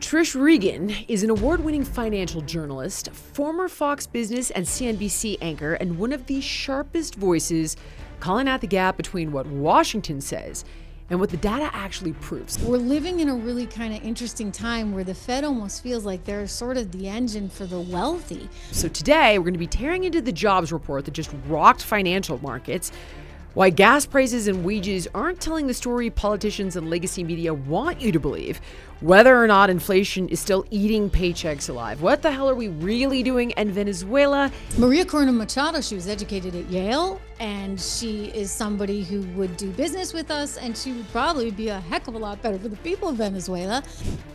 Trish Regan is an award-winning financial journalist, former Fox Business and CNBC anchor, and one of the sharpest voices calling out the gap between what Washington says and what the data actually proves. We're living in a really kind of interesting time where the Fed almost feels like they're sort of the engine for the wealthy. So today, we're going to be tearing into the jobs report that just rocked financial markets, why gas prices and wages aren't telling the story politicians and legacy media want you to believe, whether or not inflation is still eating paychecks alive. What the hell are we really doing in Venezuela? Maria Corina Machado, she was educated at Yale, and she is somebody who would do business with us, and she would probably be a heck of a lot better for the people of Venezuela.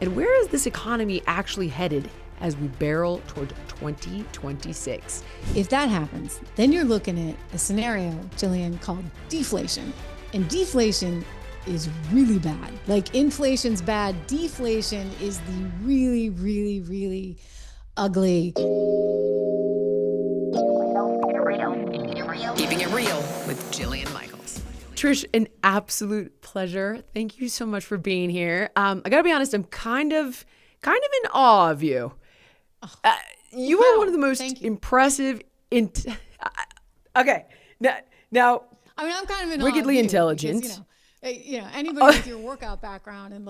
And where is this economy actually headed as we barrel toward 2026? If that happens, then you're looking at a scenario, Jillian, called deflation. And deflation is really bad. Like inflation's bad, deflation is the really, really, really ugly. Keeping it real with Jillian Michaels. Trish, an absolute pleasure. Thank you so much for being here. I gotta be honest, I'm kind of in awe of you. You are one of the most impressive. Okay, now. I mean, I'm kind of in wickedly awe of intelligent. Because, anybody with your workout background and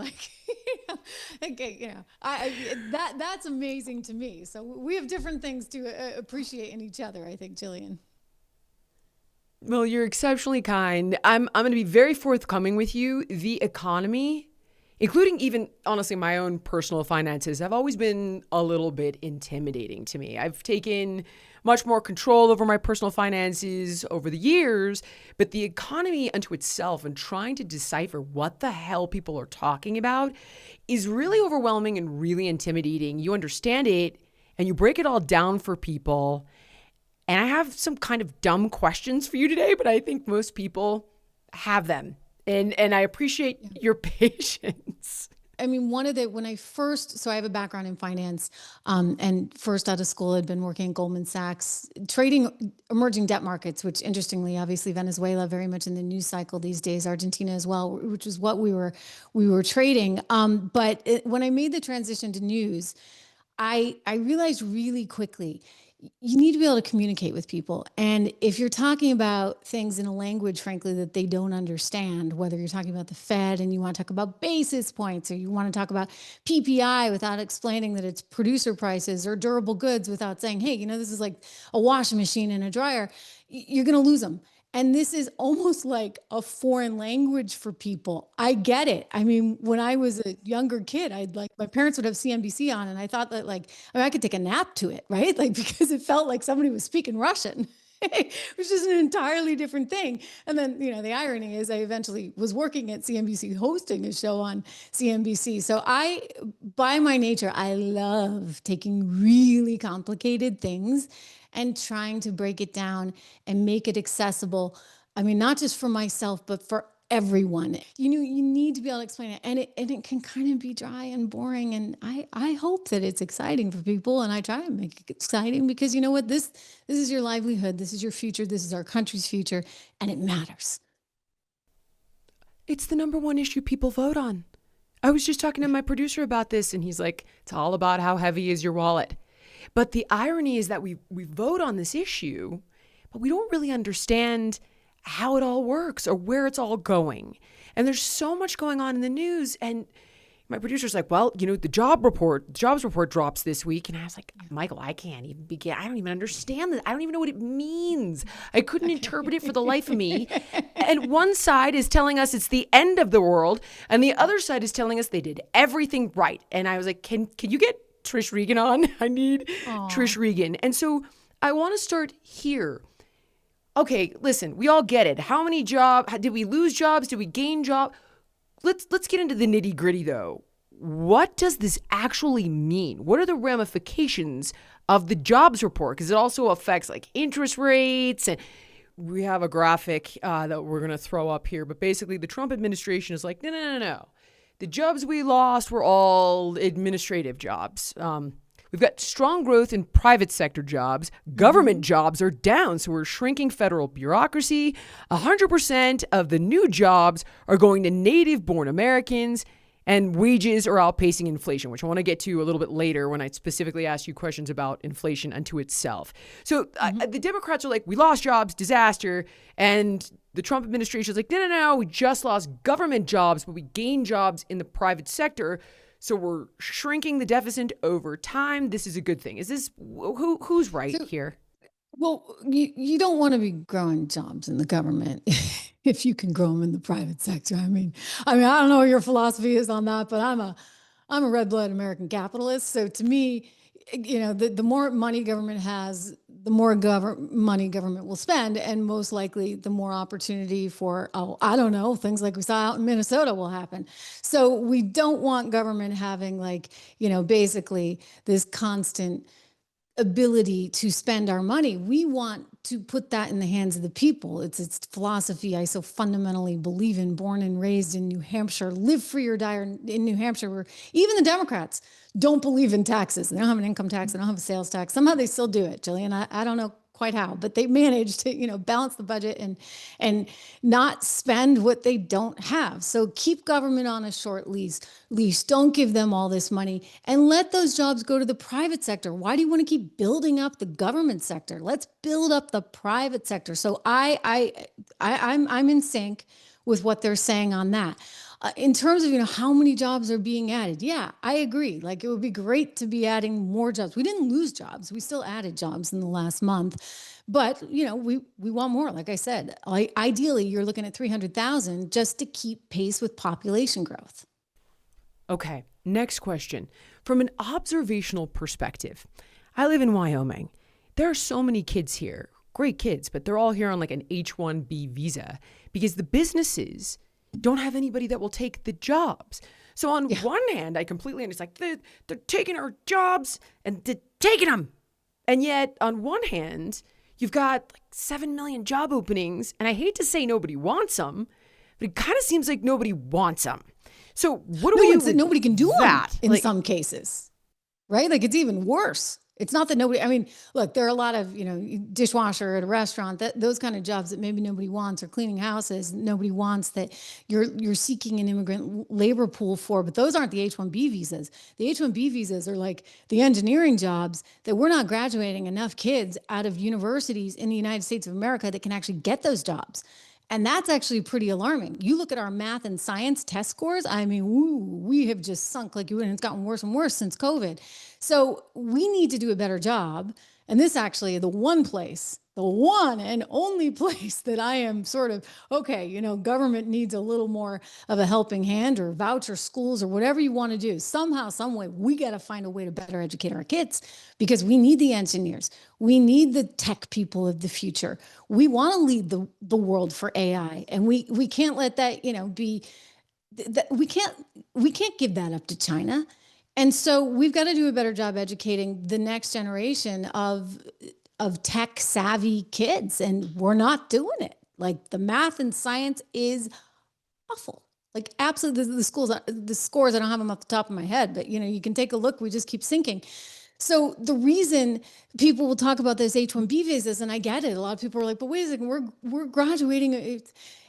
that's amazing to me. So we have different things to appreciate in each other, I think, Jillian. Well, you're exceptionally kind. I'm going to be very forthcoming with you. The economy, including even, honestly, my own personal finances, have always been a little bit intimidating to me. I've taken much more control over my personal finances over the years, but the economy unto itself and trying to decipher what the hell people are talking about is really overwhelming and really intimidating. You understand it and you break it all down for people. And I have some kind of dumb questions for you today, but I think most people have them. And I appreciate your patience. I mean, when I have a background in finance, and first out of school, I'd been working at Goldman Sachs, trading emerging debt markets, which interestingly, obviously Venezuela, very much in the news cycle these days, Argentina as well, which is what we were trading. When I made the transition to news, I realized really quickly, you need to be able to communicate with people. And if you're talking about things in a language, frankly, that they don't understand, whether you're talking about the Fed and you want to talk about basis points, or you want to talk about PPI without explaining that it's producer prices, or durable goods without saying, hey, this is like a washing machine and a dryer, you're going to lose them. And this is almost like a foreign language for people. I get it. I mean, when I was a younger kid, my parents would have CNBC on, and I thought that I could take a nap to it, right? Because it felt like somebody was speaking Russian, which is an entirely different thing. And then, the irony is I eventually was working at CNBC hosting a show on CNBC. So by my nature, I love taking really complicated things and trying to break it down and make it accessible. I mean, not just for myself, but for everyone. You need to be able to explain it. And it can kind of be dry and boring. And I hope that it's exciting for people. And I try to make it exciting because you know what? This is your livelihood. This is your future. This is our country's future. And it matters. It's the number one issue people vote on. I was just talking to my producer about this, and he's like, it's all about how heavy is your wallet. But the irony is that we vote on this issue, but we don't really understand how it all works or where it's all going. And there's so much going on in the news. And my producer's like, well, the jobs report drops this week. And I was like, Michael, I can't even begin. I don't even understand this. I don't even know what it means. I couldn't interpret it for the life of me. And one side is telling us it's the end of the world, and the other side is telling us they did everything right. And I was like, can you get Trish Regan on? I need Trish Regan. And so I want to start here. Okay, listen, we all get it. How many jobs? Did we lose jobs? Did we gain jobs? Let's get into the nitty gritty though. What does this actually mean? What are the ramifications of the jobs report? Because it also affects interest rates. And we have a graphic that we're going to throw up here. But basically the Trump administration is like, no. The jobs we lost were all administrative jobs. We've got strong growth in private sector jobs. Government jobs are down, so we're shrinking federal bureaucracy. 100% of the new jobs are going to native-born Americans. And wages are outpacing inflation, which I want to get to a little bit later when I specifically ask you questions about inflation unto itself. So the Democrats are like, we lost jobs, disaster. And the Trump administration is like, no, we just lost government jobs, but we gained jobs in the private sector. So we're shrinking the deficit over time. This is a good thing. Is this who's right here? Well, you don't want to be growing jobs in the government if you can grow them in the private sector. I don't know what your philosophy is on that, but I'm a red-blooded American capitalist. So to me, the more money government has, the more money government will spend, and most likely the more opportunity for, things like we saw out in Minnesota will happen. So we don't want government having basically this constant ability to spend our money. We want to put that in the hands of the people. It's philosophy I so fundamentally believe in, born and raised in New Hampshire, live free or die in New Hampshire, where even the Democrats don't believe in taxes. They don't have an income tax. They don't have a sales tax. Somehow they still do it, Jillian. I don't know quite how, but they manage to, balance the budget and not spend what they don't have. So keep government on a short leash. Don't give them all this money and let those jobs go to the private sector. Why do you want to keep building up the government sector? Let's build up the private sector. So I'm in sync with what they're saying on that. In terms of, how many jobs are being added. Yeah, I agree. It would be great to be adding more jobs. We didn't lose jobs. We still added jobs in the last month, but we want more. Like I said, ideally you're looking at 300,000 just to keep pace with population growth. Okay, next question. From an observational perspective, I live in Wyoming. There are so many kids here, great kids, but they're all here on an H-1B visa because the businesses don't have anybody that will take the jobs. So on one hand, I completely understand. They're taking our jobs and they're taking them. And yet on one hand, you've got 7 million job openings. And I hate to say nobody wants them, but it kind of seems like nobody wants them. So what do we do? Nobody can do that in some cases, right? It's even worse. It's not that nobody, look, there are a lot of, dishwasher at a restaurant, those kind of jobs that maybe nobody wants, or cleaning houses, nobody wants, that you're seeking an immigrant labor pool for, but those aren't the H-1B visas. The H-1B visas are the engineering jobs that we're not graduating enough kids out of universities in the United States of America that can actually get those jobs. And that's actually pretty alarming. You look at our math and science test scores. We have just sunk and it's gotten worse and worse since COVID. So we need to do a better job. And this actually, the one and only place that I am sort of, government needs a little more of a helping hand, or voucher schools, or whatever you want to do. Somehow, some way, we got to find a way to better educate our kids, because we need the engineers. We need the tech people of the future. We want to lead the world for AI. And we can't let that, be, that we can't give that up to China. And so we've got to do a better job educating the next generation of tech savvy kids. And we're not doing it. The math and science is awful. Absolutely, the scores, I don't have them off the top of my head, but you can take a look. We just keep sinking. So the reason people will talk about those H-1B visas, and I get it. A lot of people are like, but wait a second, we're graduating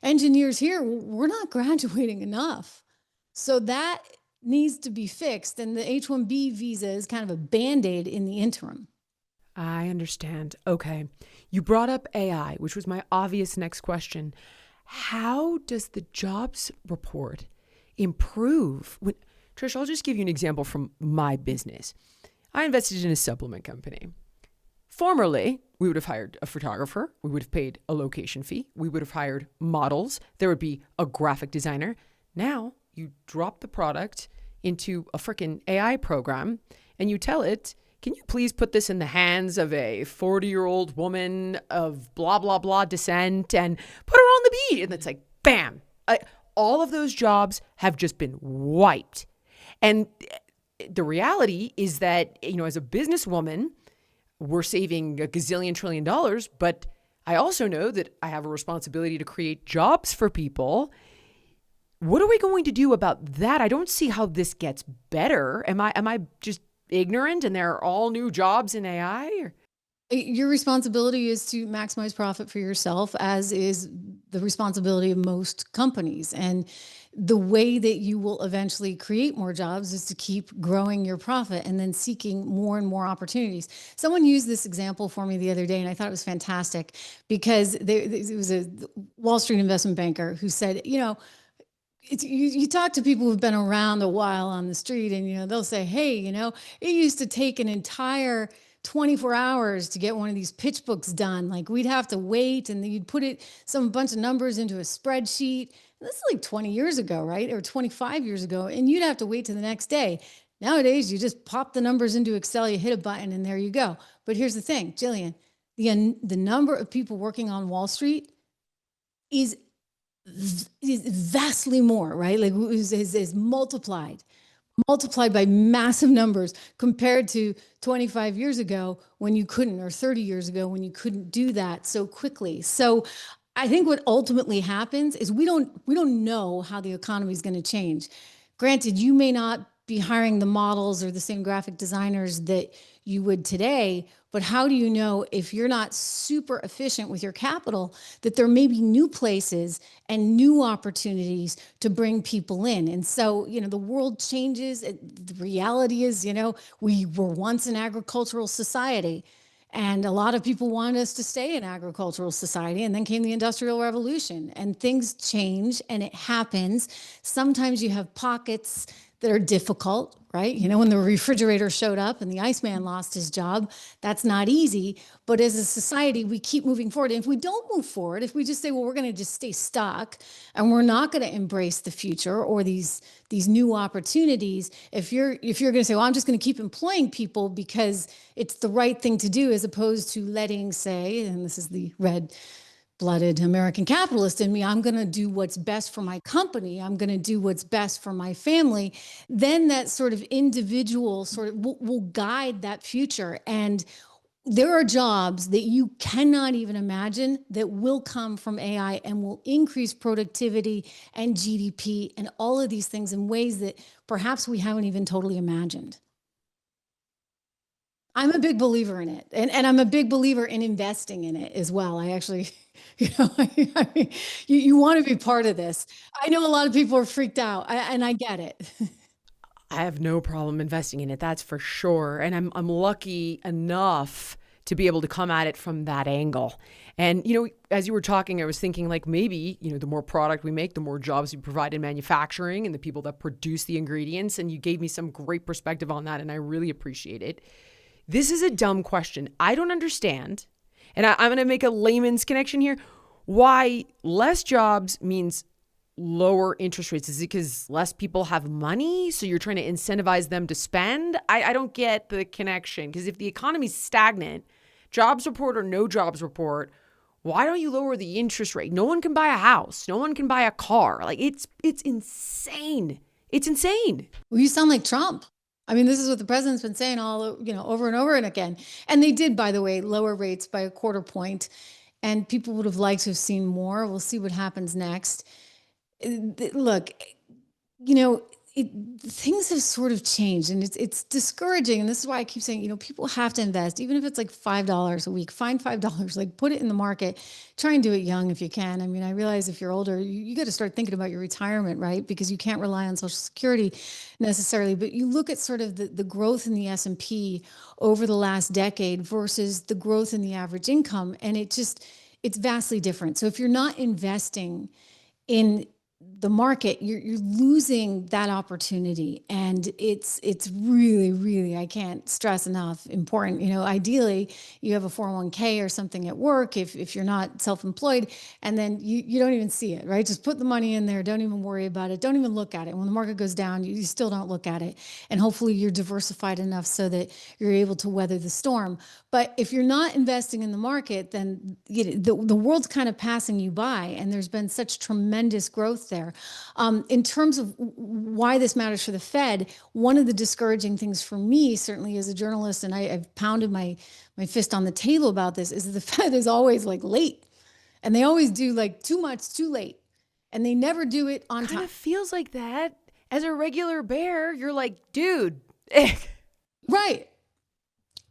engineers here. We're not graduating enough. So that needs to be fixed. And the H-1B visa is kind of a Band-Aid in the interim. I understand. Okay. You brought up AI, which was my obvious next question. How does the jobs report improve? Trish, I'll just give you an example from my business. I invested in a supplement company. Formerly, we would have hired a photographer. We would have paid a location fee. We would have hired models. There would be a graphic designer. Now, you drop the product into a freaking AI program and you tell it, can you please put this in the hands of a 40-year-old woman of blah, blah, blah descent and put her on the beat? And it's bam. All of those jobs have just been wiped. And the reality is that, as a businesswoman, we're saving a gazillion trillion dollars, but I also know that I have a responsibility to create jobs for people. What are we going to do about that? I don't see how this gets better. Am I just ignorant and there are all new jobs in AI? Or? Your responsibility is to maximize profit for yourself, as is the responsibility of most companies. And the way that you will eventually create more jobs is to keep growing your profit and then seeking more and more opportunities. Someone used this example for me the other day, and I thought it was fantastic because it was a Wall Street investment banker who said, you talk to people who've been around a while on the street, and they'll say, hey, it used to take an entire 24 hours to get one of these pitch books done. Like, we'd have to wait, and then you'd put a bunch of numbers into a spreadsheet. And this is like 20 years ago, right? Or 25 years ago. And you'd have to wait till the next day. Nowadays, you just pop the numbers into Excel, you hit a button, and there you go. But here's the thing, Jillian, the number of people working on Wall Street is vastly more, right? Like, is multiplied by massive numbers compared to 25 years ago when you couldn't, or 30 years ago when you couldn't do that so quickly. So I think what ultimately happens is we don't know how the economy is going to change. Granted, you may not be hiring the models or the same graphic designers that you would today, but how do you know, if you're not super efficient with your capital, that there may be new places and new opportunities to bring people in? And so, the world changes. The reality is, we were once an agricultural society, and a lot of people wanted us to stay in agricultural society. And then came the Industrial Revolution, and things change, and it happens. Sometimes you have pockets that are difficult, right? When the refrigerator showed up and the Iceman lost his job, that's not easy. But as a society, we keep moving forward. And if we don't move forward, if we just say, well, we're going to just stay stuck and we're not going to embrace the future or these new opportunities, if you're going to say, well, I'm just going to keep employing people because it's the right thing to do, as opposed to letting, say, and this is the red-blooded American capitalist in me, I'm going to do what's best for my company, I'm going to do what's best for my family, then that sort of individual sort of will guide that future. And there are jobs that you cannot even imagine that will come from AI and will increase productivity and GDP and all of these things in ways that perhaps we haven't even totally imagined. I'm a big believer in it. And I'm a big believer in investing in it as well. I actually, you want to be part of this. I know a lot of people are freaked out, and I get it. I have no problem investing in it, that's for sure. And I'm lucky enough to be able to come at it from that angle. And, as you were talking, I was thinking, like, maybe, the more product we make, the more jobs we provide in manufacturing and the people that produce the ingredients. And you gave me some great perspective on that, and I really appreciate it. This is a dumb question. I don't understand, and I'm going to make a layman's connection here, why less jobs means lower interest rates. Is it because less people have money, so you're trying to incentivize them to spend? I don't get the connection, because if the economy's stagnant, jobs report or no jobs report, why don't you lower the interest rate? No one can buy a house. No one can buy a car. Like, it's insane. It's insane. Well, you sound like Trump. I mean, this is what the president's been saying all, over and over and again. And they did, by the way, lower rates by 1/4 point. And people would have liked to have seen more. We'll see what happens next. Look, things have sort of changed, and it's discouraging. And this is why I keep saying, people have to invest, even if it's like $5 a week. Find $5, like, put it in the market. Try and do it young if you can. I mean, I realize if you're older, you got to start thinking about your retirement, right? Because you can't rely on Social Security necessarily. But you look at sort of the growth in the S&P over the last decade versus the growth in the average income, and it's vastly different. So if you're not investing in the market, you're losing that opportunity. And it's really, really, I can't stress enough, important. Ideally you have a 401k or something at work if you're not self-employed, and then you don't even see it, right? Just put the money in there. Don't even worry about it. Don't even look at it. When the market goes down, you still don't look at it. And hopefully you're diversified enough so that you're able to weather the storm. But if you're not investing in the market, then the world's kind of passing you by, and there's been such tremendous growth there. In terms of why this matters for the Fed, one of the discouraging things for me, certainly as a journalist, and I've pounded my fist on the table about this, is the Fed is always like late, and they always do like too much, too late, and they never do it on time. Kind of feels like that. As a regular bear, you're like, dude. Right.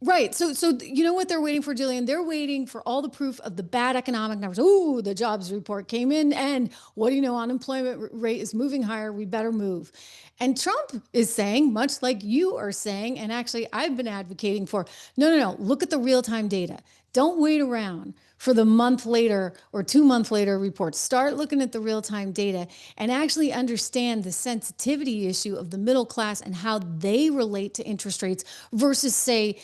Right. So you know what they're waiting for, Jillian? They're waiting for all the proof of the bad economic numbers. Oh, the jobs report came in, and what do you know? Unemployment rate is moving higher. We better move. And Trump is saying, much like you are saying, and actually I've been advocating for, no. Look at the real-time data. Don't wait around for the month later or 2 month later reports. Start looking at the real-time data and actually understand the sensitivity issue of the middle class and how they relate to interest rates versus, say,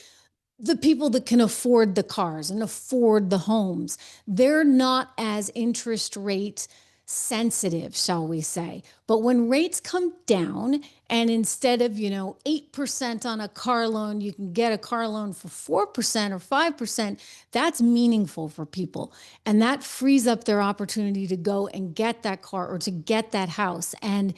the people that can afford the cars and afford the homes. They're not as interest rate sensitive, shall we say. But when rates come down, and instead of, 8% on a car loan, you can get a car loan for 4% or 5%, that's meaningful for people. And that frees up their opportunity to go and get that car or to get that house. And,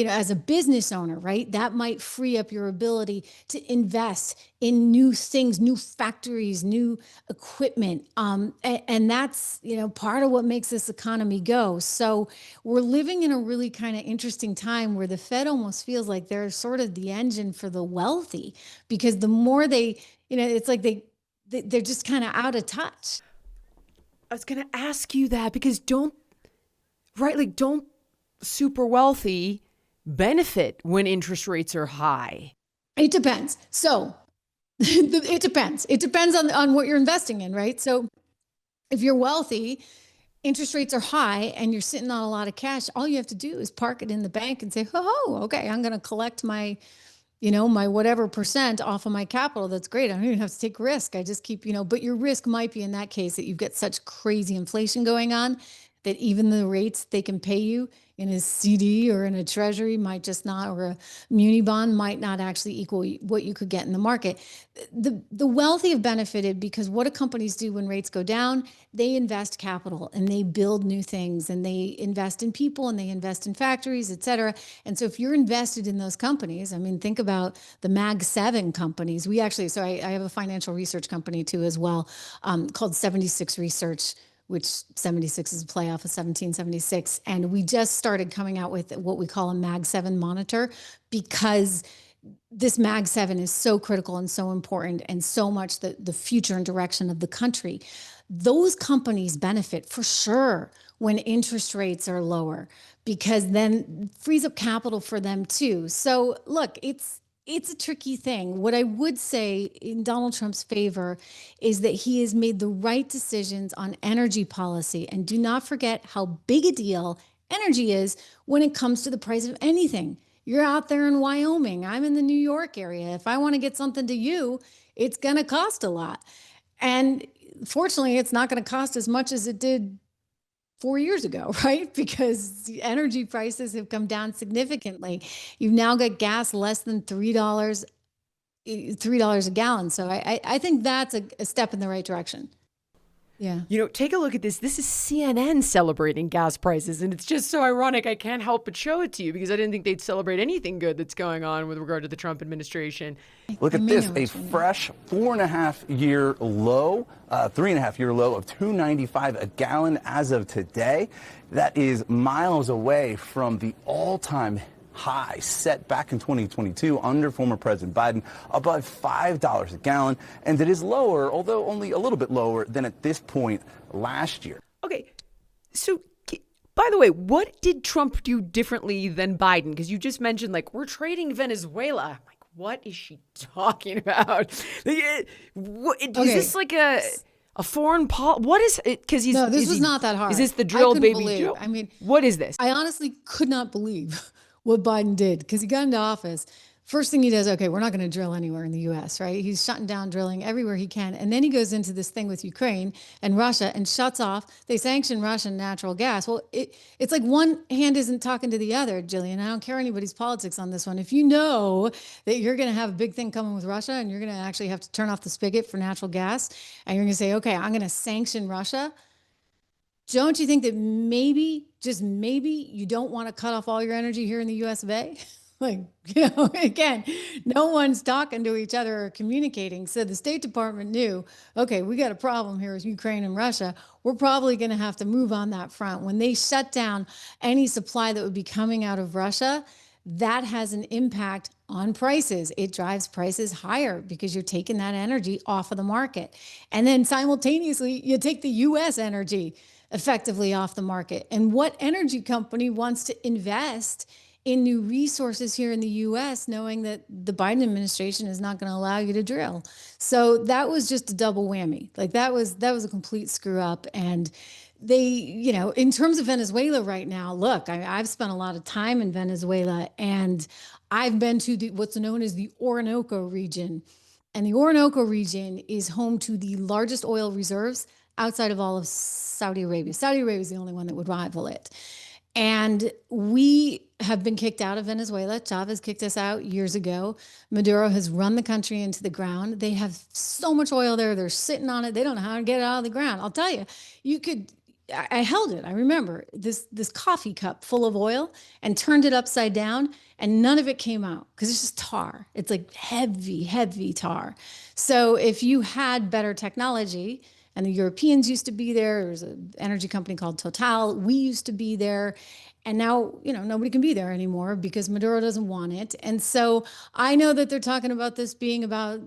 as a business owner, right, that might free up your ability to invest in new things, new factories, new equipment. And that's, part of what makes this economy go. So we're living in a really kind of interesting time where the Fed almost feels like they're sort of the engine for the wealthy, because the more they, it's like they're just kind of out of touch. I was going to ask you that because don't super wealthy benefit when interest rates are high? It depends. So it depends. It depends on what you're investing in, right? So if you're wealthy, interest rates are high and you're sitting on a lot of cash, all you have to do is park it in the bank and say, oh, okay, I'm going to collect my, my whatever percent off of my capital. That's great. I don't even have to take risk. I just keep, but your risk might be in that case that you've got such crazy inflation going on that even the rates they can pay you in a CD or in a treasury might just not, or a muni bond might not actually equal what you could get in the market. The wealthy have benefited because what do companies do when rates go down? They invest capital and they build new things and they invest in people and they invest in factories, et cetera. And so if you're invested in those companies, I mean, think about the Mag 7 companies. I have a financial research company too as well, called 76 Research, which 76 is a play off of 1776. And we just started coming out with what we call a Mag 7 monitor, because this Mag 7 is so critical and so important and so much the future and direction of the country. Those companies benefit for sure when interest rates are lower, because then it frees up capital for them too. So look, it's a tricky thing. What I would say in Donald Trump's favor is that he has made the right decisions on energy policy. And do not forget how big a deal energy is when it comes to the price of anything. You're out there in Wyoming. I'm in the New York area. If I want to get something to you, it's going to cost a lot. And fortunately, it's not going to cost as much as it did 4 years ago, right? Because energy prices have come down significantly. You've now got gas less than $3 a gallon. So I think that's a step in the right direction. Yeah. Take a look at this. This is CNN celebrating gas prices, and it's just so ironic. I can't help but show it to you because I didn't think they'd celebrate anything good that's going on with regard to the Trump administration. Look at this, a fresh 4.5-year low, 3.5-year low of $2.95 a gallon as of today. That is miles away from the all-time high set back in 2022 under former President Biden, above $5 a gallon. And it is lower, although only a little bit lower than at this point last year. Okay, so by the way, what did Trump do differently than Biden? Because you just mentioned, we're trading Venezuela. I'm like, what is she talking about? Is this like a foreign policy? What is it? Because this was not that hard. Is this the drill baby believe. drill? I mean, what is this? I honestly could not believe what Biden did, because he got into office. First thing he does, okay, we're not going to drill anywhere in the U.S., right? He's shutting down drilling everywhere he can. And then he goes into this thing with Ukraine and Russia and shuts off. They sanction Russian natural gas. Well, it's like one hand isn't talking to the other, Jillian. I don't care anybody's politics on this one. If you know that you're going to have a big thing coming with Russia and you're going to actually have to turn off the spigot for natural gas, and you're going to say, okay, I'm going to sanction Russia, don't you think that maybe, just maybe, you don't want to cut off all your energy here in the US of A? Again, no one's talking to each other or communicating. So the State Department knew, okay, we got a problem here with Ukraine and Russia. We're probably going to have to move on that front. When they shut down any supply that would be coming out of Russia, that has an impact on prices. It drives prices higher because you're taking that energy off of the market. And then simultaneously, you take the US energy effectively off the market. And what energy company wants to invest in new resources here in the US, knowing that the Biden administration is not going to allow you to drill? So that was just a double whammy. Like that was a complete screw up. And they, in terms of Venezuela right now, look, I've spent a lot of time in Venezuela, and I've been to what's known as the Orinoco region. And the Orinoco region is home to the largest oil reserves outside of all of Saudi Arabia. Saudi Arabia is the only one that would rival it. And we have been kicked out of Venezuela. Chavez kicked us out years ago. Maduro has run the country into the ground. They have so much oil there. They're sitting on it. They don't know how to get it out of the ground. I'll tell you, I held it. I remember this coffee cup full of oil and turned it upside down, and none of it came out because it's just tar. It's like heavy, heavy tar. So if you had better technology, and the Europeans used to be there was an energy company called Total. We used to be there. And now, nobody can be there anymore because Maduro doesn't want it. And so I know that they're talking about this being about,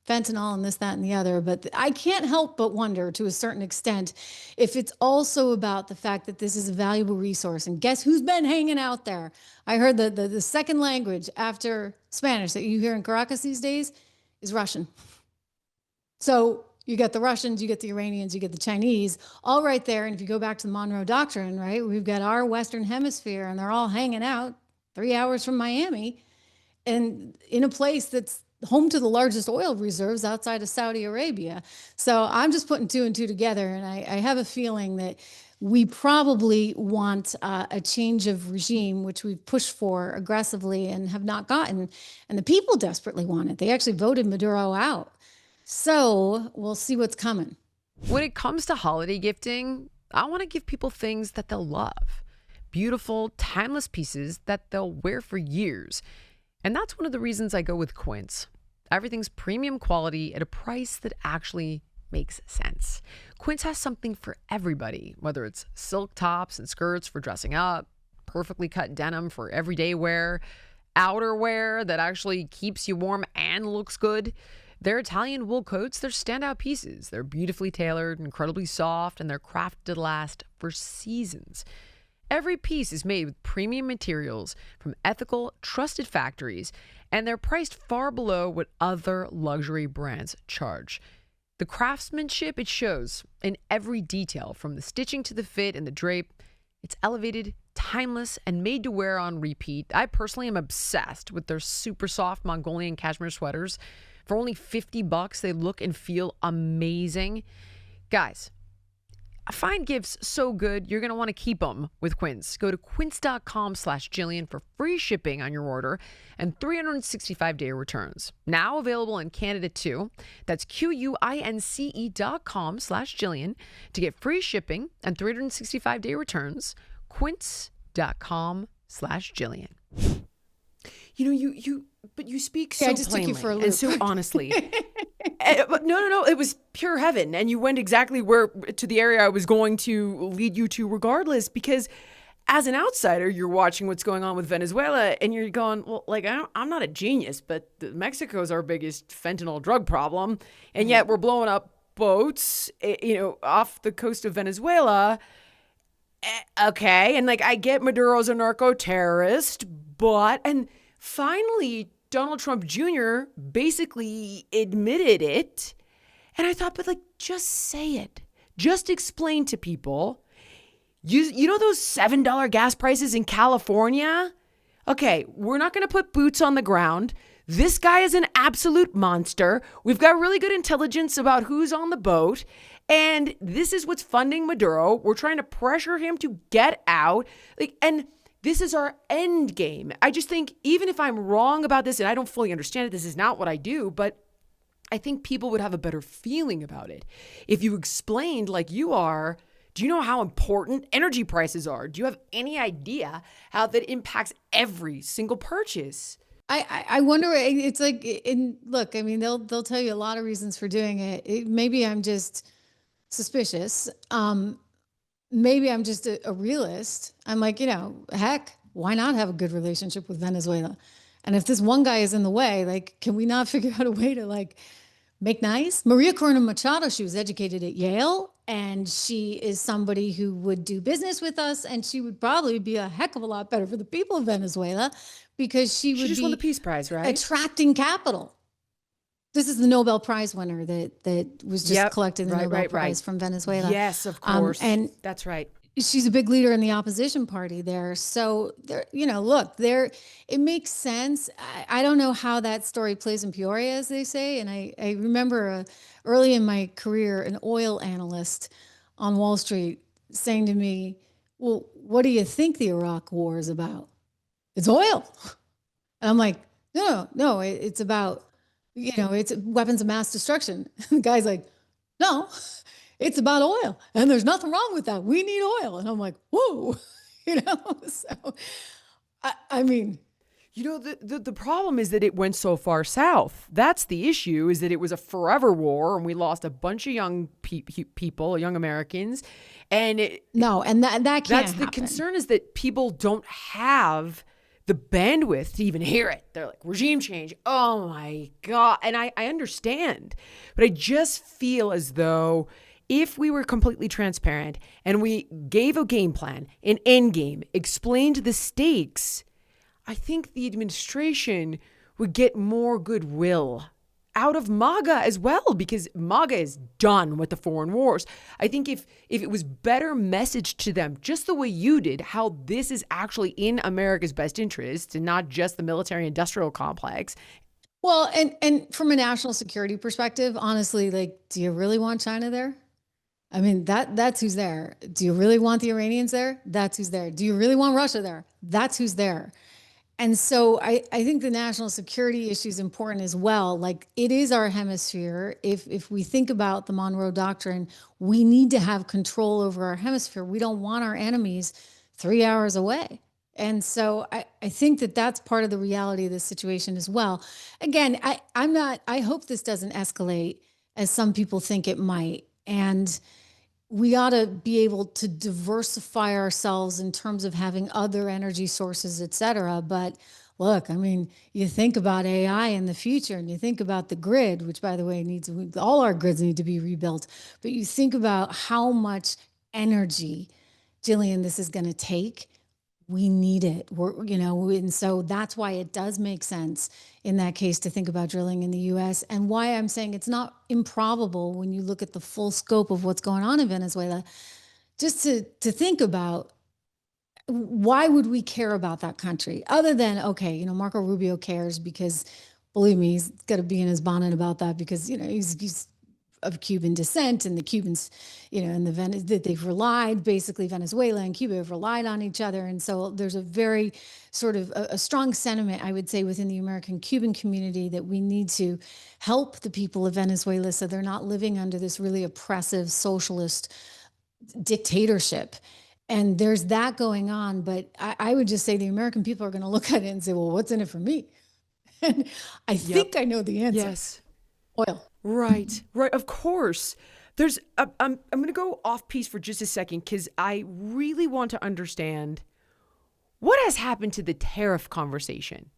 fentanyl and this, that, and the other, but I can't help but wonder to a certain extent if it's also about the fact that this is a valuable resource. And guess who's been hanging out there? I heard the second language after Spanish that you hear in Caracas these days is Russian. So you get the Russians, you get the Iranians, you get the Chinese, all right there. And if you go back to the Monroe Doctrine, right, we've got our Western Hemisphere, and they're all hanging out 3 hours from Miami and in a place that's home to the largest oil reserves outside of Saudi Arabia. So I'm just putting two and two together. And I have a feeling that we probably want a change of regime, which we've pushed for aggressively and have not gotten. And the people desperately want it. They actually voted Maduro out. So we'll see what's coming. When it comes to holiday gifting, I want to give people things that they'll love. Beautiful, timeless pieces that they'll wear for years. And that's one of the reasons I go with Quince. Everything's premium quality at a price that actually makes sense. Quince has something for everybody, whether it's silk tops and skirts for dressing up, perfectly cut denim for everyday wear, outerwear that actually keeps you warm and looks good. Their Italian wool coats, they're standout pieces. They're beautifully tailored, incredibly soft, and they're crafted to last for seasons. Every piece is made with premium materials from ethical, trusted factories, and they're priced far below what other luxury brands charge. The craftsmanship, it shows in every detail, from the stitching to the fit and the drape. It's elevated, timeless, and made to wear on repeat. I personally am obsessed with their super soft Mongolian cashmere sweaters. For only $50, they look and feel amazing. Guys, I find gifts so good, you're going to want to keep them with Quince. Go to quince.com/Jillian for free shipping on your order and 365-day returns. Now available in Canada too. That's QUINCE.com/Jillian to get free shipping and 365-day returns. Quince.com/Jillian. But you speak so I just plainly took you for a loop. and so honestly. But no, it was pure heaven, and you went exactly to the area I was going to lead you to, regardless. Because as an outsider, you're watching what's going on with Venezuela, and you're going, well, like I'm not a genius, but Mexico's our biggest fentanyl drug problem, and yet we're blowing up boats, off the coast of Venezuela. Okay, and I get Maduro's a narco terrorist, and finally, Donald Trump Jr. basically admitted it. And I thought, but just say it. Just explain to people. You know those $7 gas prices in California? Okay, we're not going to put boots on the ground. This guy is an absolute monster. We've got really good intelligence about who's on the boat. And this is what's funding Maduro. We're trying to pressure him to get out. And this is our end game. I just think, even if I'm wrong about this and I don't fully understand it, this is not what I do, but I think people would have a better feeling about it if you explained, like you are, do you know how important energy prices are? Do you have any idea how that impacts every single purchase? I wonder, it's look, I mean, they'll tell you a lot of reasons for doing it. Maybe I'm just suspicious. Maybe I'm just a realist. I'm like, heck, why not have a good relationship with Venezuela? And if this one guy is in the way, like, can we not figure out a way to like make nice? Maria Corina Machado, she was educated at Yale, and she is somebody who would do business with us, and she would probably be a heck of a lot better for the people of Venezuela because she She would just be won the Peace Prize, right? attracting capital. This is the Nobel Prize winner that was just Yep. collecting the Nobel Prize from Venezuela. Yes, of course. And that's right. she's a big leader in the opposition party there. So there, look, there, it makes sense. I don't know how that story plays in Peoria, as they say. And I remember early in my career, an oil analyst on Wall Street saying to me, well, what do you think the Iraq war is about? It's oil. And I'm like, no, it's about, it's weapons of mass destruction. The guy's like, no, it's about oil, and there's nothing wrong with that. We need oil. And I'm like, whoa, so I mean, the problem is that it went so far south. That's the issue, is that it was a forever war, and we lost a bunch of young people, young Americans. And that can't that's happen. The concern, is that people don't have the bandwidth to even hear it. They're like, regime change. Oh my God. And I understand, but I just feel as though if we were completely transparent and we gave a game plan, an end game, explained the stakes, I think the administration would get more goodwill out of MAGA as well, because MAGA is done with the foreign wars. I think if it was better messaged to them, just the way you did, how this is actually in America's best interest and not just the military industrial complex. Well, and from a national security perspective, honestly, like, do you really want China there? I mean, that's who's there. Do you really want the Iranians there? That's who's there. Do you really want Russia there? That's who's there. And so I think the national security issue is important as well. Like, it is our hemisphere. If we think about the Monroe Doctrine, we need to have control over our hemisphere. We don't want our enemies 3 hours away. And so I think that that's part of the reality of this situation as well. Again, I hope this doesn't escalate as some people think it might. And we ought to be able to diversify ourselves in terms of having other energy sources, et cetera. But look, I mean, you think about AI in the future, and you think about the grid, which, by the way, all our grids need to be rebuilt. But you think about how much energy, Jillian, this is going to take. We need it. And so that's why it does make sense in that case to think about drilling in the U.S. and why I'm saying it's not improbable when you look at the full scope of what's going on in Venezuela, just to think about why would we care about that country other than, okay, Marco Rubio cares because, believe me, he's got to be in his bonnet about that because, he's of Cuban descent, and the Cubans, and they've relied, basically Venezuela and Cuba have relied on each other. And so there's a very sort of a strong sentiment, I would say, within the American Cuban community that we need to help the people of Venezuela so they're not living under this really oppressive socialist dictatorship. And there's that going on. But I would just say the American people are going to look at it and say, well, what's in it for me? And I think I know the answer. Yes. Oil. Right. Of course. I'm going to go off piece for just a second because I really want to understand what has happened to the tariff conversation.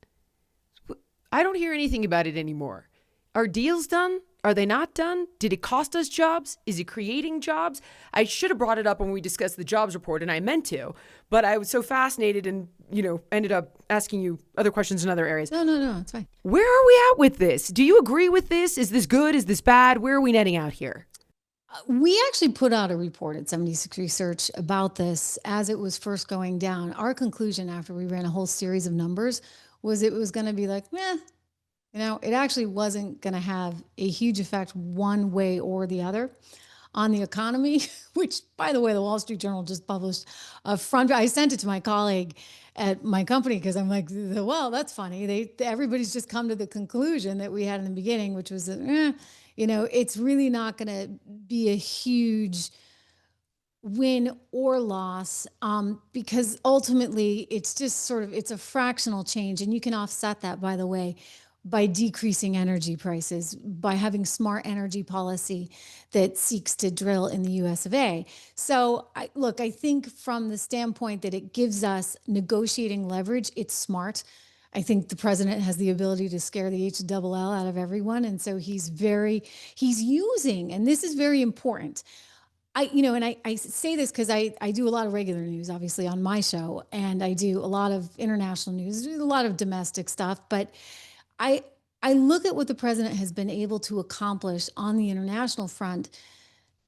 I don't hear anything about it anymore. Are deals done? Are they not done? Did it cost us jobs? Is it creating jobs? I should have brought it up when we discussed the jobs report, and I meant to, but I was so fascinated and, ended up asking you other questions in other areas. No, it's fine. Where are we at with this? Do you agree with this? Is this good? Is this bad? Where are we netting out here? We actually put out a report at 76 Research about this as it was first going down. Our conclusion after we ran a whole series of numbers was it was going to be like, it actually wasn't going to have a huge effect one way or the other on the economy, which, by the way, the Wall Street Journal just published a front. I sent it to my colleague at my company because I'm like, well, that's funny. Everybody's just come to the conclusion that we had in the beginning, which was that, it's really not going to be a huge win or loss, because ultimately it's just it's a fractional change, and you can offset that, by the way, by decreasing energy prices, by having smart energy policy that seeks to drill in the US of A. So I think from the standpoint that it gives us negotiating leverage, it's smart. I think the president has the ability to scare the HLL out of everyone. And so he's using, and this is very important. I say this because I do a lot of regular news, obviously, on my show, and I do a lot of international news, a lot of domestic stuff. But I I look at what the president has been able to accomplish on the international front,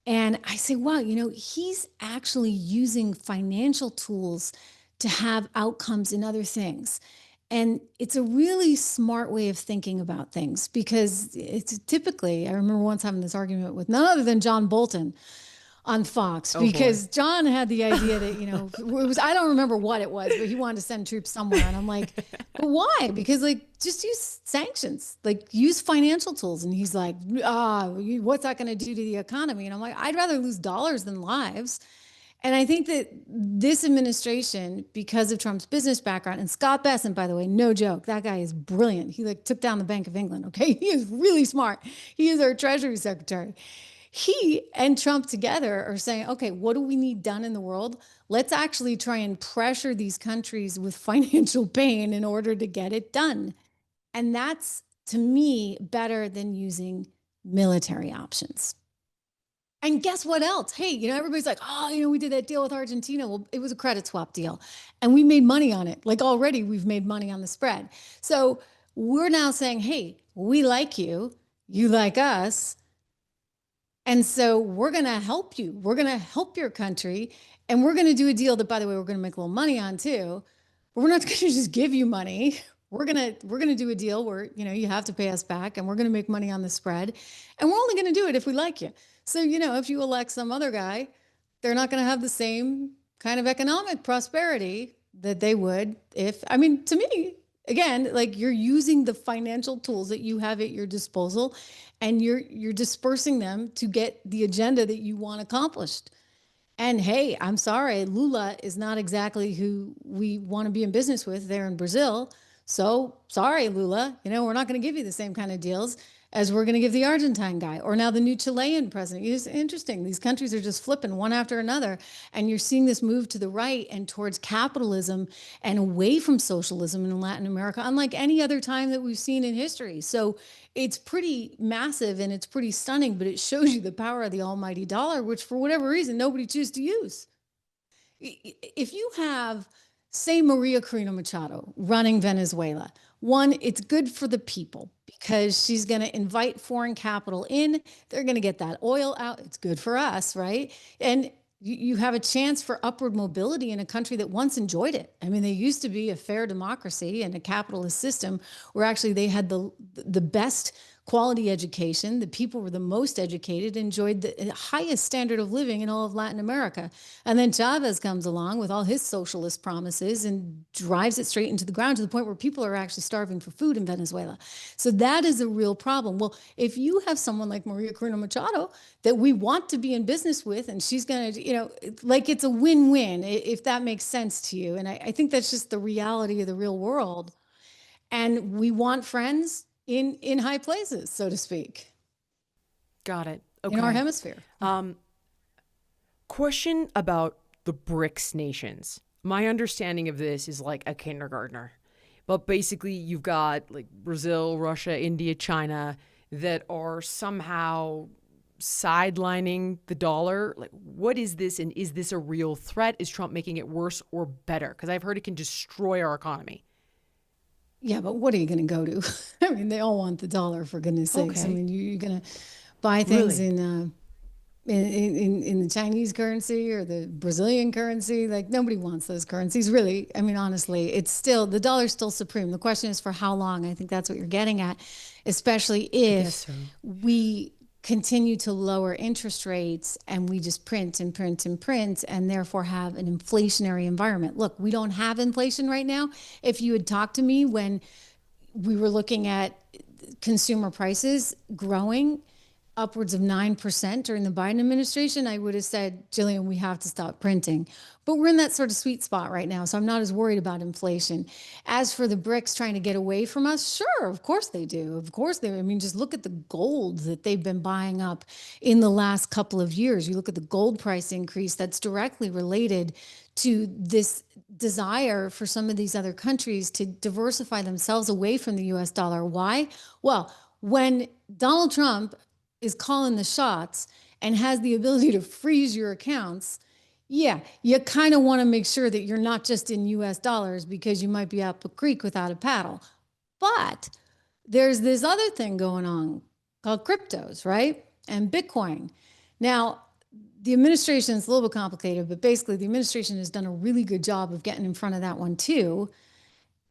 and I say, wow, he's actually using financial tools to have outcomes in other things. And it's a really smart way of thinking about things because it's typically, I remember once having this argument with none other than John Bolton on Fox, Oh, boy. because John had the idea that, it was, I don't remember what it was, but he wanted to send troops somewhere. And I'm like, but why? Because just use sanctions, use financial tools. And he's like, what's that going to do to the economy? And I'm like, I'd rather lose dollars than lives. And I think that this administration, because of Trump's business background, and Scott Bessent, by the way, no joke, that guy is brilliant. He took down the Bank of England. Okay. He is really smart. He is our Treasury Secretary. He and Trump together are saying, okay, what do we need done in the world? Let's actually try and pressure these countries with financial pain in order to get it done. And that's, to me, better than using military options. And guess what else? Hey, everybody's like, we did that deal with Argentina. Well, it was a credit swap deal. And we made money on it. Already we've made money on the spread. So we're now saying, hey, we like you. You like us. And so we're going to help you. We're going to help your country. And we're going to do a deal that, by the way, we're going to make a little money on too. But we're not going to just give you money. We're going to do a deal where, you have to pay us back, and we're going to make money on the spread. And we're only going to do it if we like you. So, if you elect some other guy, they're not going to have the same kind of economic prosperity that they would to me, again, you're using the financial tools that you have at your disposal, and you're dispersing them to get the agenda that you want accomplished. And hey, I'm sorry, Lula is not exactly who we want to be in business with there in Brazil. So sorry, Lula, we're not going to give you the same kind of deals as we're going to give the Argentine guy, or now the new Chilean president. It's interesting. These countries are just flipping one after another. And you're seeing this move to the right and towards capitalism and away from socialism in Latin America, unlike any other time that we've seen in history. So it's pretty massive and it's pretty stunning, but it shows you the power of the almighty dollar, which for whatever reason, nobody chooses to use. If you have, say, Maria Corina Machado running Venezuela, one, it's good for the people because she's going to invite foreign capital in. They're going to get that oil out. It's good for us, right? And you have a chance for upward mobility in a country that once enjoyed it. They used to be a fair democracy and a capitalist system where actually they had the best quality education. The people were the most educated, enjoyed the highest standard of living in all of Latin America. And then Chavez comes along with all his socialist promises and drives it straight into the ground to the point where people are actually starving for food in Venezuela. So that is a real problem. Well, if you have someone like Maria Corina Machado that we want to be in business with, and she's going to, it's a win-win, if that makes sense to you. And I think that's just the reality of the real world. And we want friends in high places, so to speak. Got it. Okay. In our hemisphere. Question about the BRICS nations. My understanding of this is like a kindergartner. But basically you've got Brazil, Russia, India, China that are somehow sidelining the dollar. What is this, and is this a real threat? Is Trump making it worse or better? Because I've heard it can destroy our economy. Yeah, but what are you going to go to? They all want the dollar, for goodness sakes. Okay. You're going to buy things Really? in the Chinese currency or the Brazilian currency. Nobody wants those currencies, really. Honestly, the dollar's still supreme. The question is for how long. I think that's what you're getting at, especially if we continue to lower interest rates and we just print and print and print and therefore have an inflationary environment. Look, we don't have inflation right now. If you had talked to me when we were looking at consumer prices growing upwards of 9% during the Biden administration, I would have said, Jillian, we have to stop printing. But we're in that sort of sweet spot right now, so I'm not as worried about inflation. As for the BRICS trying to get away from us, sure, of course they do. Of course they, I mean, just look at the gold that they've been buying up in the last couple of years. You look at the gold price increase that's directly related to this desire for some of these other countries to diversify themselves away from the US dollar. Why? Well, when Donald Trump is calling the shots and has the ability to freeze your accounts, yeah, you kind of want to make sure that you're not just in US dollars because you might be up a creek without a paddle. But there's this other thing going on called cryptos, right? And Bitcoin. Now, the administration is a little bit complicated, but basically the administration has done a really good job of getting in front of that one too.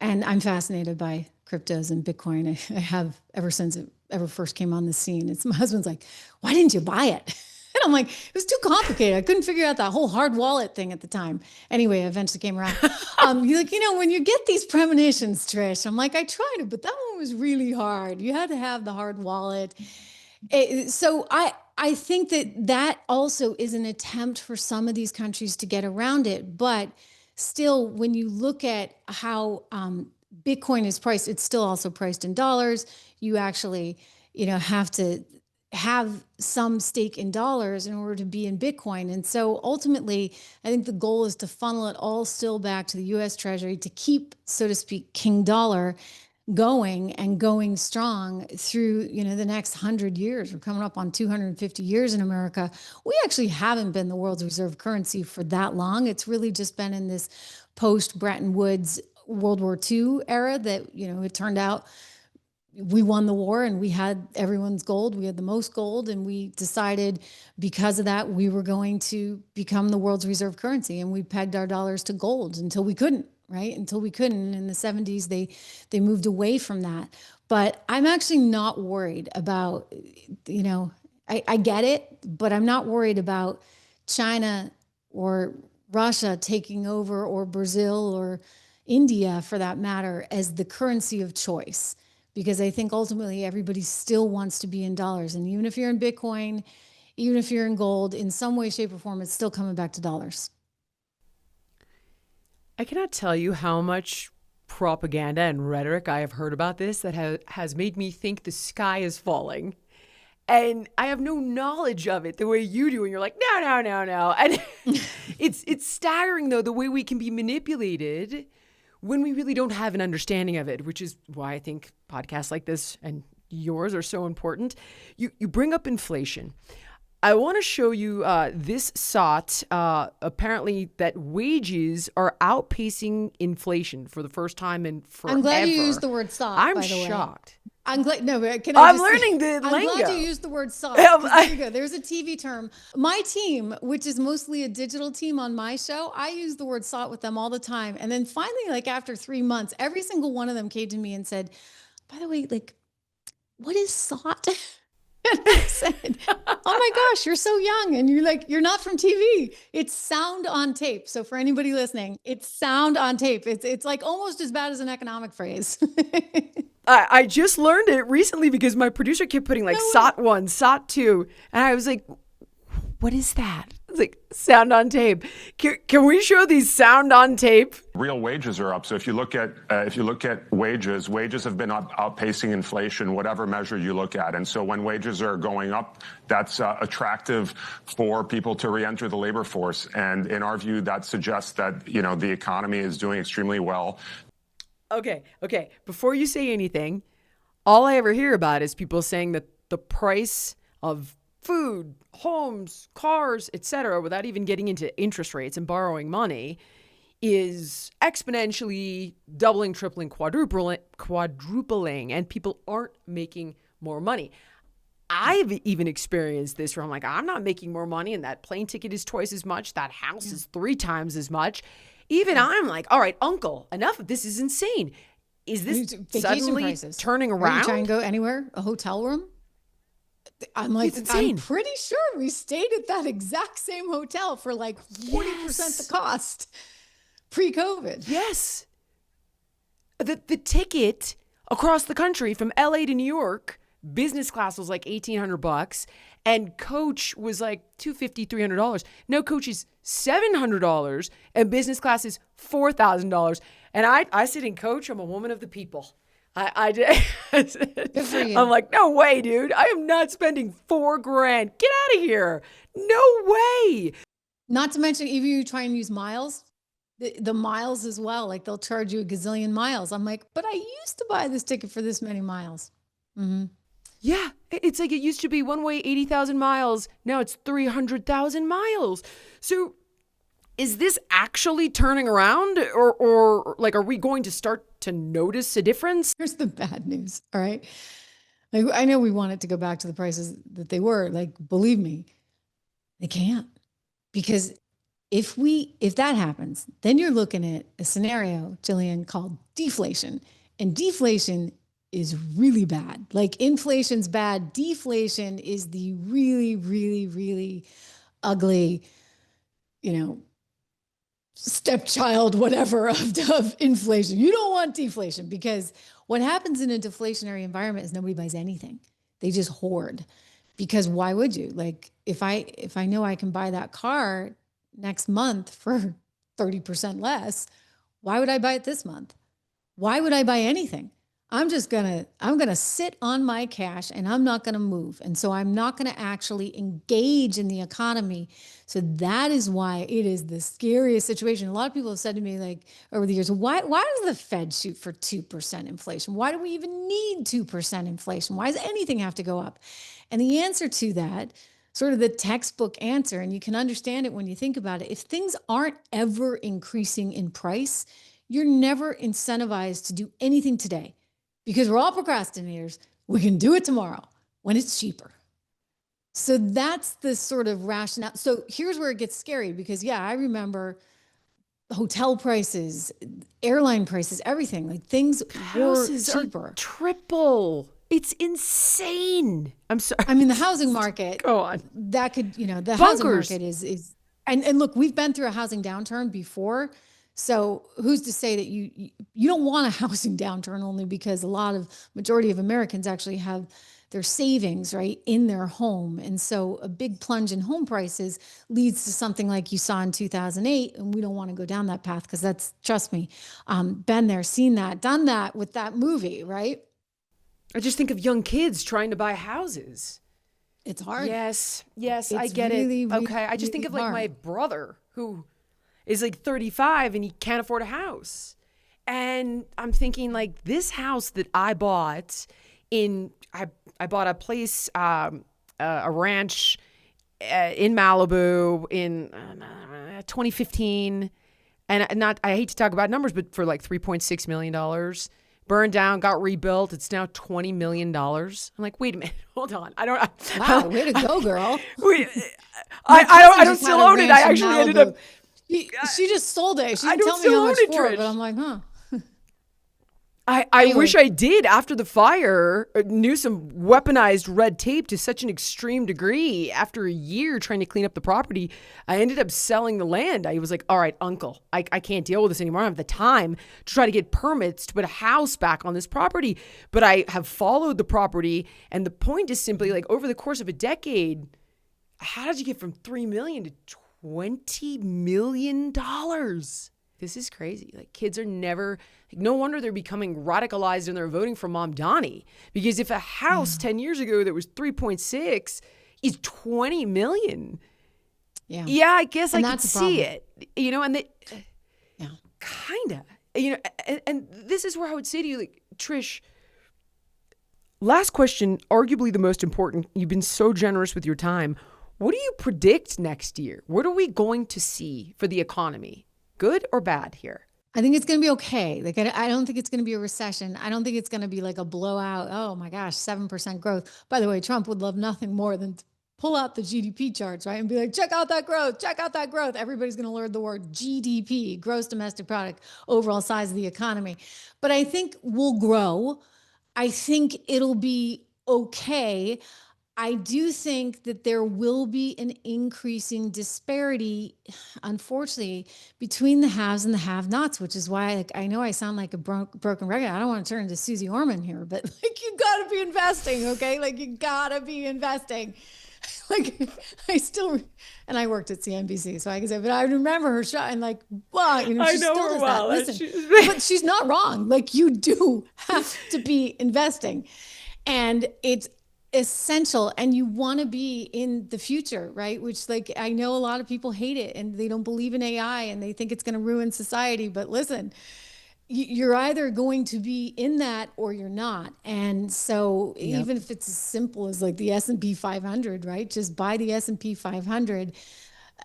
And I'm fascinated by cryptos and Bitcoin. I have ever since it ever first came on the scene. It's my husband's like, why didn't you buy it? And I'm like, it was too complicated. I couldn't figure out that whole hard wallet thing at the time. Anyway, I eventually came around. You're like, when you get these premonitions, Trish, I'm like, I tried it, but that one was really hard. You had to have the hard wallet. So I think that also is an attempt for some of these countries to get around it. But still, when you look at how Bitcoin is priced, it's still also priced in dollars. You actually, have to have some stake in dollars in order to be in Bitcoin. And so ultimately, I think the goal is to funnel it all still back to the US Treasury to keep, so to speak, King Dollar going and going strong through, the next 100 years. We're coming up on 250 years in America. We actually haven't been the world's reserve currency for that long. It's really just been in this post-Bretton Woods World War II era that, it turned out we won the war and we had everyone's gold. We had the most gold. And we decided because of that, we were going to become the world's reserve currency. And we pegged our dollars to gold until we couldn't, right? Until we couldn't. In the 70s, they moved away from that. But I'm actually not worried about, I get it, but I'm not worried about China or Russia taking over, or Brazil or India for that matter, as the currency of choice. Because I think ultimately everybody still wants to be in dollars. And even if you're in Bitcoin, even if you're in gold, in some way, shape, or form, it's still coming back to dollars. I cannot tell you how much propaganda and rhetoric I have heard about this that has made me think the sky is falling. And I have no knowledge of it the way you do. And you're like, no. And it's staggering, though, the way we can be manipulated when we really don't have an understanding of it, which is why I think podcasts like this and yours are so important. You bring up inflation. I want to show you this SOT, apparently that wages are outpacing inflation for the first time in forever. I'm glad you used the word SOT, I'm by the way. shocked. I'm glad. No, can I'm just learning the I'm lingo. glad you used the word SOT. There you go. There's a TV term. My team, which is mostly a digital team on my show, I use the word SOT with them all the time. And then finally, like after 3 months, every single one of them came to me and said, by the way, like, what is SOT? And I said, oh my gosh, you're so young. And you're not from TV. It's sound on tape. So for anybody listening, it's sound on tape. It's like almost as bad as an economic phrase. I just learned it recently because my producer kept putting like SOT 1, SOT 2. And I was like, what is that? It's like sound on tape. Can we show these sound on tape? Real wages are up. So if you look at wages have been outpacing inflation, whatever measure you look at. And so when wages are going up, that's attractive for people to re-enter the labor force. And in our view, that suggests that the economy is doing extremely well. Okay. Before you say anything, all I ever hear about is people saying that the price of food, homes, cars, etc., without even getting into interest rates and borrowing money, is exponentially doubling, tripling, quadrupling, and people aren't making more money. I've even experienced this where I'm like, I'm not making more money, and that plane ticket is twice as much, that house is 3 times as much. Even I'm like, all right, uncle, enough of this is insane. Is this suddenly prices. turning around? Are you trying to go anywhere? A hotel room? I'm like, I'm pretty sure we stayed at that exact same hotel for like 40% the cost pre-COVID. Yes. The ticket across the country from LA to New York business class was like $1,800 and coach was like $250, $300. No, coach is $700 and business class is $4,000. And I sit in coach. I'm a woman of the people. Good for you. I'm like, no way, dude. I am not spending $4,000. Get out of here. No way. Not to mention, even you try and use miles, the miles as well. Like they'll charge you a gazillion miles. I'm like, but I used to buy this ticket for this many miles. Mm-hmm. Yeah, it's like it used to be one way 80,000 miles. Now it's 300,000 miles. So is this actually turning around or like, are we going to start to notice a difference? Here's the bad news. All right. Like, I know we want it to go back to the prices that they were. Like, believe me, they can't. Because if that happens, then you're looking at a scenario, Jillian, called deflation. And deflation is really bad. Like inflation's bad. Deflation is the really, really, really ugly, stepchild, whatever of inflation. You don't want deflation, because what happens in a deflationary environment is nobody buys anything. They just hoard. Because why would you? Like if I know I can buy that car next month for 30% less, why would I buy it this month? Why would I buy anything? I'm gonna sit on my cash and I'm not gonna move. And so I'm not gonna actually engage in the economy. So that is why it is the scariest situation. A lot of people have said to me, like, over the years, why does the Fed shoot for 2% inflation? Why do we even need 2% inflation? Why does anything have to go up? And the answer to that, sort of the textbook answer, and you can understand it when you think about it, if things aren't ever increasing in price, you're never incentivized to do anything today. Because we're all procrastinators, we can do it tomorrow when it's cheaper. So that's the sort of rationale. So here's where it gets scary, because I remember hotel prices, airline prices, everything. Like things Houses were cheaper. Are triple. It's insane. I'm sorry. I mean, the housing market. Go on. That could, the Bunkers. housing market is, and look, we've been through a housing downturn before. So who's to say that you don't want a housing downturn, only because majority of Americans actually have their savings right in their home. And so a big plunge in home prices leads to something like you saw in 2008. And we don't want to go down that path, because that's, trust me, been there, seen that, done that with that movie, right? I just think of young kids trying to buy houses. It's hard. Yes, It's I get really, it. really, Okay, I just think of really like my hard. brother who is like 35 and he can't afford a house. And I'm thinking, like, this house that I bought I bought a place, a ranch in Malibu in 2015. And I hate to talk about numbers, but for like $3.6 million. Burned down, got rebuilt. It's now $20 million. I'm like, wait a minute, hold on. Wow, way to go, girl. I don't still own it. I actually ended up. She just sold it. She I didn't don't tell me how much still own it, for, Trish. but I'm like, huh. I Anyway. wish I did. After the fire, knew some weaponized red tape to such an extreme degree. After a year trying to clean up the property, I ended up selling the land. I was like, all right, uncle, I can't deal with this anymore. I don't have the time to try to get permits to put a house back on this property. But I have followed the property. And the point is simply, like, over the course of a decade, how did you get from $3 million to $20 million? This is crazy. Like, kids are never, like, no wonder they're becoming radicalized and they're voting for Mom Donnie. Because if a house 10 years ago that was 3.6 is 20 million. Yeah, I guess I could see it. And they kind of, and this is where I would say to you, like, Trish, last question, arguably the most important. You've been so generous with your time. What do you predict next year? What are we going to see for the economy? Good or bad here? I think it's going to be okay. Like, I don't think it's going to be a recession. I don't think it's going to be like a blowout. Oh my gosh, 7% growth. By the way, Trump would love nothing more than to pull out the GDP charts, right? And be like, check out that growth, check out that growth. Everybody's going to learn the word GDP, gross domestic product, overall size of the economy. But I think we'll grow. I think it'll be okay. I do think that there will be an increasing disparity, unfortunately, between the haves and the have-nots, which is why, like, I know I sound like a broken record. I don't want to turn into Susie Orman here, but like, you got to be investing, okay? Like, you got to be investing. Like, I still, and I worked at CNBC, so I can say, but I remember her show, and like, well, you know, she still does that. Listen, but she's not wrong. Like, you do have to be investing, and it's essential, and you want to be in the future, right? Which, like, I know a lot of people hate it and they don't believe in AI and they think it's going to ruin society. But listen, you're either going to be in that or you're not. And so even if it's as simple as like the S&P 500, right? Just buy the S&P 500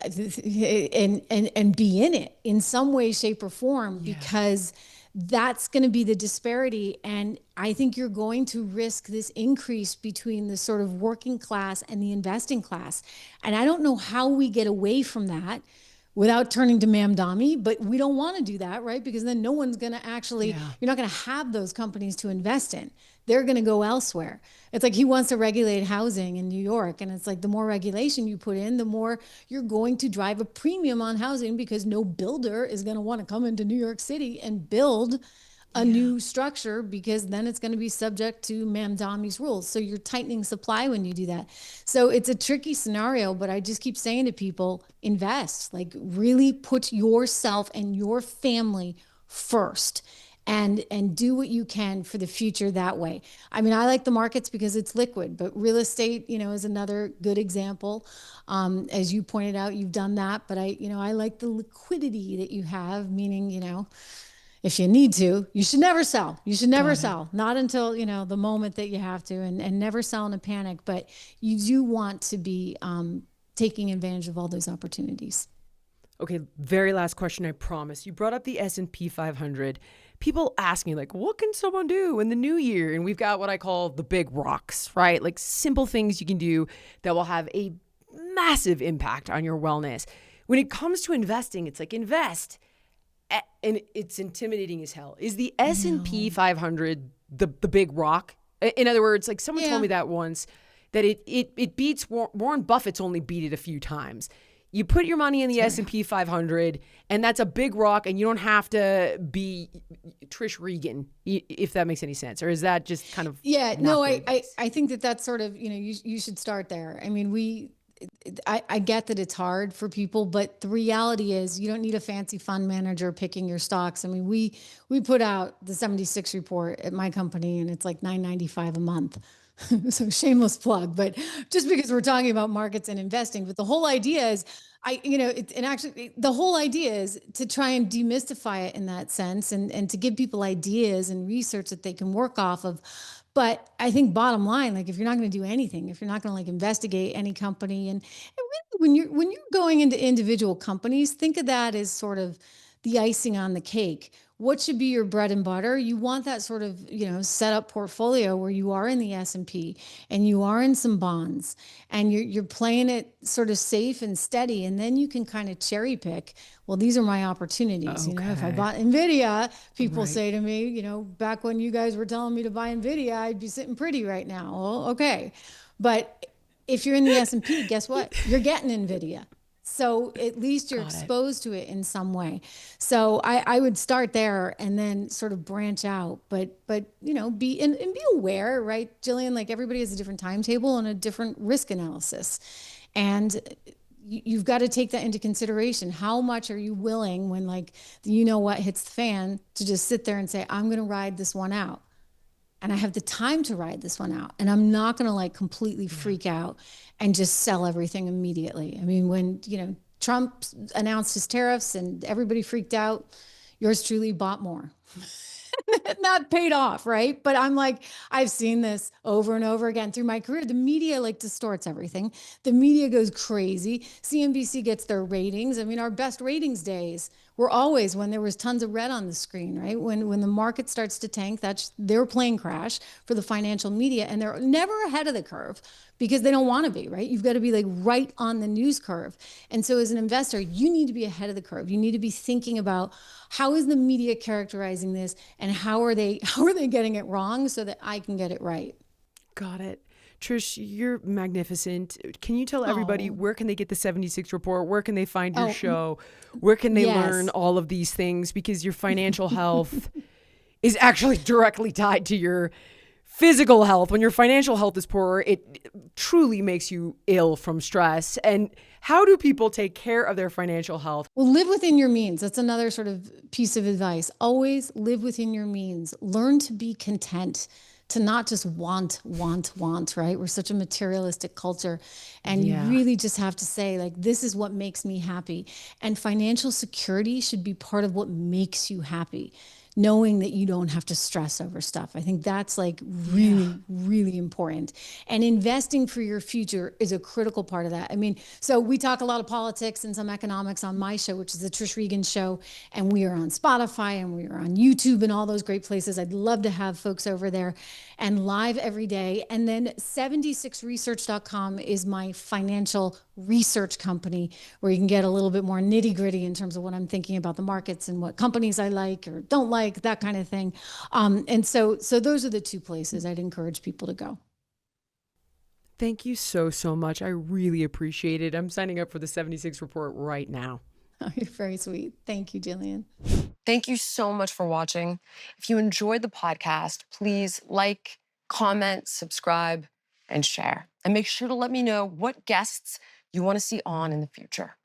and be in it in some way, shape, or form, because that's going to be the disparity. And I think you're going to risk this increase between the sort of working class and the investing class. And I don't know how we get away from that without turning to Mamdami, but we don't want to do that, right? Because then no one's going to actually, you're not going to have those companies to invest in. They're going to go elsewhere. It's like he wants to regulate housing in New York. And it's like the more regulation you put in, the more you're going to drive a premium on housing, because no builder is going to want to come into New York City and build a new structure, because then it's going to be subject to Mamdami's rules. So you're tightening supply when you do that. So it's a tricky scenario, but I just keep saying to people, invest, like really put yourself and your family first. And do what you can for the future that way. I mean, I like the markets because it's liquid, but real estate, you know, is another good example. As you pointed out, you've done that, but I like the liquidity that you have, meaning, you know, if you need to, you should never sell. You should never sell, not until, you know, the moment that you have to, and never sell in a panic. But you do want to be taking advantage of all those opportunities. Okay, very last question, I promise. You brought up the S&P 500. People ask me, like, what can someone do in the new year? And we've got what I call the big rocks, right? Like simple things you can do that will have a massive impact on your wellness. When it comes to investing, it's like invest. And it's intimidating as hell. Is the S&P 500 the big rock? In other words, like someone told me that once, that it beats Warren Buffett's only beat it a few times. You put your money in the S&P 500, and that's a big rock, and you don't have to be Trish Regan, if that makes any sense. Or is that just kind of... I think that's sort of, you know, you should start there. I mean, I get that it's hard for people, but the reality is you don't need a fancy fund manager picking your stocks. I mean, we put out the 76 report at my company, and it's like $9.95 a month. So shameless plug, but just because we're talking about markets and investing, but the whole idea is the whole idea is to try and demystify it in that sense, and to give people ideas and research that they can work off of. But I think bottom line, like if you're not going to do anything, if you're not going to like investigate any company, and really when you're going into individual companies, think of that as sort of the icing on the cake. What should be your bread and butter? You want that sort of, you know, set up portfolio where you are in the S&P and you are in some bonds, and you're playing it sort of safe and steady. And then you can kind of cherry pick. Well, these are my opportunities. Okay. You know, if I bought NVIDIA, people say to me, you know, back when you guys were telling me to buy NVIDIA, I'd be sitting pretty right now. Well, okay. But if you're in the S&P, guess what? You're getting NVIDIA. So at least you're exposed to it in some way. So I would start there and then sort of branch out, but you know, be aware, right, Jillian? Like everybody has a different timetable and a different risk analysis, and you've got to take that into consideration. How much are you willing, when like you know what hits the fan, to just sit there and say, I'm going to ride this one out, and I have the time to ride this one out, and I'm not going to like completely freak out and just sell everything immediately. I mean, when, you know, Trump announced his tariffs and everybody freaked out, yours truly bought more. Not paid off, right? But I'm like, I've seen this over and over again through my career. The media like distorts everything. The media goes crazy. CNBC gets their ratings. I mean, our best ratings days were always when there was tons of red on the screen, right? When the market starts to tank, that's their plane crash for the financial media, and they're never ahead of the curve because they don't want to be, right? You've got to be like right on the news curve. And so as an investor, you need to be ahead of the curve. You need to be thinking about, how is the media characterizing this, and how are they getting it wrong so that I can get it right? Got it. Trish, you're magnificent. Can you tell everybody where can they get the 76 report? Where can they find your show? Where can they learn all of these things? Because your financial health is actually directly tied to your physical health. When your financial health is poor, it truly makes you ill from stress. And how do people take care of their financial health? Well, live within your means. That's another sort of piece of advice. Always live within your means. Learn to be content, to not just want, right? We're such a materialistic culture. And you really just have to say, like, this is what makes me happy. And financial security should be part of what makes you happy, knowing that you don't have to stress over stuff. I think that's like really, really important. And investing for your future is a critical part of that. I mean, so we talk a lot of politics and some economics on my show, which is the Trish Regan Show. And we are on Spotify and we are on YouTube and all those great places. I'd love to have folks over there and live every day. And then 76research.com is my financial research company where you can get a little bit more nitty gritty in terms of what I'm thinking about the markets and what companies I like or don't like, that kind of thing. And so those are the two places I'd encourage people to go. Thank you so, so much. I really appreciate it. I'm signing up for the 76 report right now. Oh, you're very sweet. Thank you, Jillian. Thank you so much for watching. If you enjoyed the podcast, please like, comment, subscribe, and share. And make sure to let me know what guests you want to see on in the future.